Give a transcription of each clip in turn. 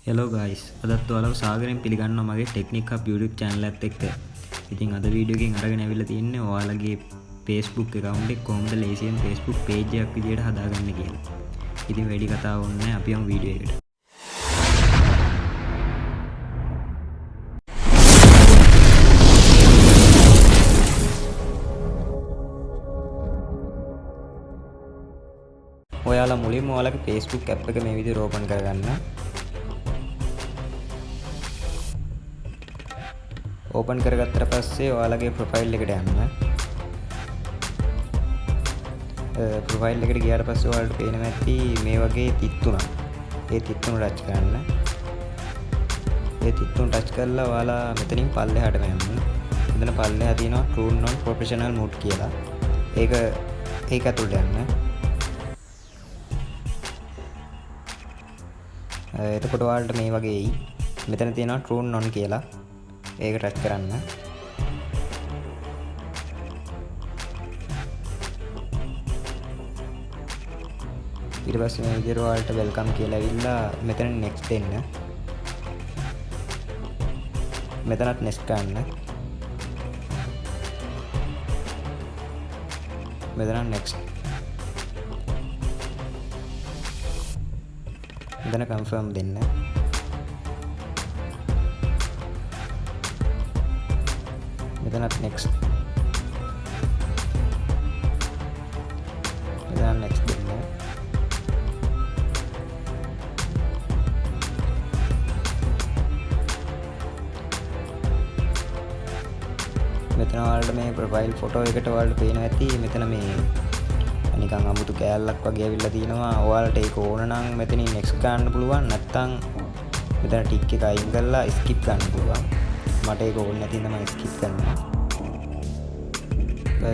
Hello guys, අදත් ඔයාලව සාගරයෙන් පිළිගන්නවා මගේ ටෙක්නික් හබ් YouTube channel එකත් එක්ක. ඉතින් අද වීඩියෝ එකකින් අරගෙන ඇවිල්ලා තින්නේ ඔයාලගේ Facebook account එක කොහොමද ලේසියෙන් Facebook page එකක් විදියට හදාගන්නේ කියලා. ඉතින් වැඩි කතා ඕනේ නැහැ, අපි යමු වීඩියෝ එකට. ඔයාලා මුලින්ම ඔයාලගේ Facebook app එක මේ විදිහට ඕපන් කරගන්න. ඕපන් කරගත්තට පස්සේ ඔයාලගේ ප්‍රොෆයිල් එකට යන්න. ප්‍රොෆයිල් එකට ගියාට පස්සේ ඔයාලට පේනවා ඇති මේ වගේ 33ක්. ඒ 33 ටච් කරන්න. ඒ 33 ටච් කරලා ඔයාලා මෙතනින් පල්ලෙහාට යන්න. මෙතන පල්ලෙහා තියෙනවා True Non Professional Mode කියලා. ඒක ඇතුළට යන්න. එතකොට ඔයාලට මේ වගේ එයි. මෙතන තියෙනවා True Non කියලා. ඒක ටච් කරන්න. ඊට පස්සේ මේ විදිහට ඔයාලට වෙල්කම් කියලා ඇවිල්ලා මෙතන next දෙන්න. මෙතනත් next ගන්න. මෙතන next. මෙතන confirm දෙන්න. මෙතනත් next. මෙතන next දෙන්න. මෙතන ඔයාලට මේ ප්‍රොෆයිල් ෆොටෝ එකට ඔයාලට පේනවා ඇති මෙතන මේ නිකන් අමුතු කෑල්ලක් වගේ ඇවිල්ලා තිනවා. ඔයාලට ඒක ඕන නම් මෙතනින් next ගන්න පුළුවන්. නැත්නම් මෙතන ටික් එක අයින් කරලා skip ගන්න පුළුවන්. මට ඒක ඕනේ නැති හින්දා මම skip කරනවා.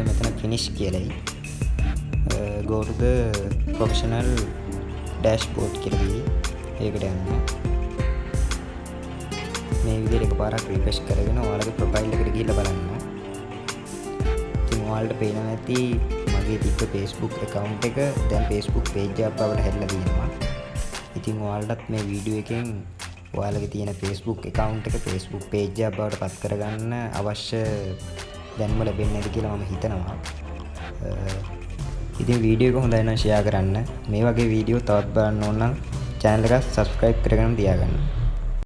මෙතන finish කියලායි. Go to the professional dashboard කියලා දී. ඒකට යන්න. මේ විදිහට එකපාරක් refresh කරගෙන ඔයාලගේ profile එකට ගිහිල්ලා බලන්න. ඉතින් ඔයාලට පේනවා ඇති මගේ තිබ්බ Facebook account එක දැන් Facebook page එකක් බවට හැදලා තියෙනවා. ඉතින් ඔයාලටත් මේ වීඩියෝ එකෙන් ඔයාලගේ තියෙන Facebook account එක Facebook page එකක් බවට පත් කරගන්න අවශ්‍ය දැනුම ලැබෙන්නේ නැති කියලා මම හිතනවා. ඉතින් වීඩියෝ එක හොඳයි නම් share කරන්න. මේ වගේ වීඩියෝ තවත් බලන්න ඕන නම් channel එක subscribe කරගෙන තියාගන්න.